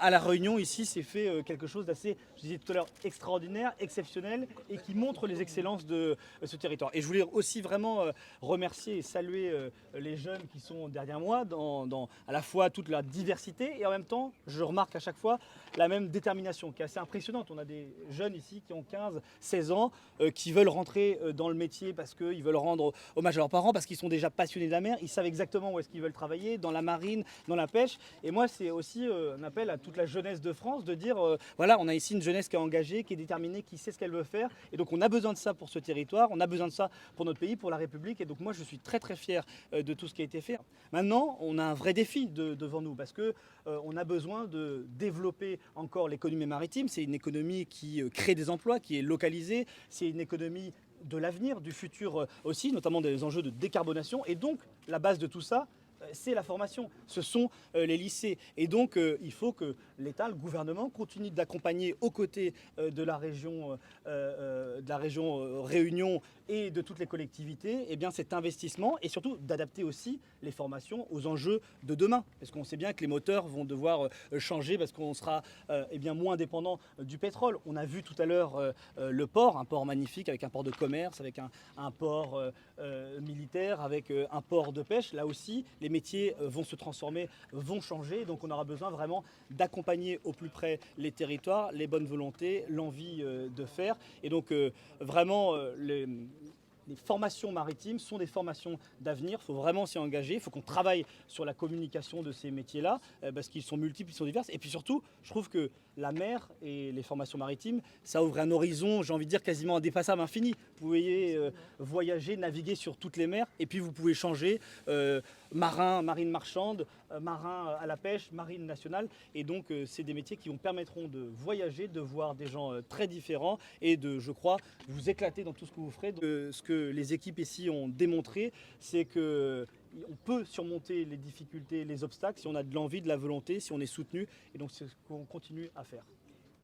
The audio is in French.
à La Réunion, ici, c'est fait quelque chose d'assez, je disais tout à l'heure, extraordinaire, exceptionnel et qui montre les excellences de ce territoire. Et je voulais aussi vraiment remercier et saluer les jeunes qui sont derrière moi dans à la fois toute la diversité et en même temps, je remarque à chaque fois la même détermination qui est assez impressionnante. On a des jeunes ici qui ont 15, 16 ans, qui veulent rentrer dans le métier parce qu'ils veulent rendre hommage à leurs parents, parce qu'ils sont déjà passionnés de la mer, ils savent exactement où est-ce qu'ils veulent travailler, dans la marine, dans la pêche. Et moi, c'est aussi un appel à toute la jeunesse de France de dire, voilà, on a ici une jeunesse qui est engagée, qui est déterminée, qui sait ce qu'elle veut faire. Et donc on a besoin de ça pour ce territoire, on a besoin de ça pour notre pays, pour la République. Et donc moi, je suis très très fier de tout ce qui a été fait. Maintenant, on a un vrai défi devant nous parce que on a besoin de développer encore l'économie maritime. C'est une économie qui crée des emplois, qui est localisée. C'est une économie de l'avenir, du futur aussi, notamment des enjeux de décarbonation. Et donc, la base de tout ça, c'est la formation, ce sont les lycées. Et donc, il faut que l'État, le gouvernement, continue d'accompagner aux côtés de la région Réunion et de toutes les collectivités, eh bien, cet investissement et surtout d'adapter aussi les formations aux enjeux de demain. Parce qu'on sait bien que les moteurs vont devoir changer parce qu'on sera eh bien, moins dépendant du pétrole. On a vu tout à l'heure le port, un port magnifique avec un port de commerce, avec un port militaire, avec un port de pêche. Là aussi, les métiers vont se transformer, vont changer. Donc on aura besoin vraiment d'accompagner au plus près les territoires, les bonnes volontés, l'envie de faire. Et donc vraiment les formations maritimes sont des formations d'avenir, il faut vraiment s'y engager, il faut qu'on travaille sur la communication de ces métiers-là, parce qu'ils sont multiples, ils sont divers. Et puis surtout, je trouve que la mer et les formations maritimes, ça ouvre un horizon, j'ai envie de dire, quasiment indépassable, infini. Vous pouvez voyager, naviguer sur toutes les mers, et puis vous pouvez changer marine marchande, marin à la pêche, marine nationale. Et donc, c'est des métiers qui vous permettront de voyager, de voir des gens très différents et de, je crois, vous éclater dans tout ce que vous ferez. Ce que les équipes ici ont démontré, c'est que on peut surmonter les difficultés, les obstacles si on a de l'envie, de la volonté, si on est soutenu. Et donc c'est ce qu'on continue à faire.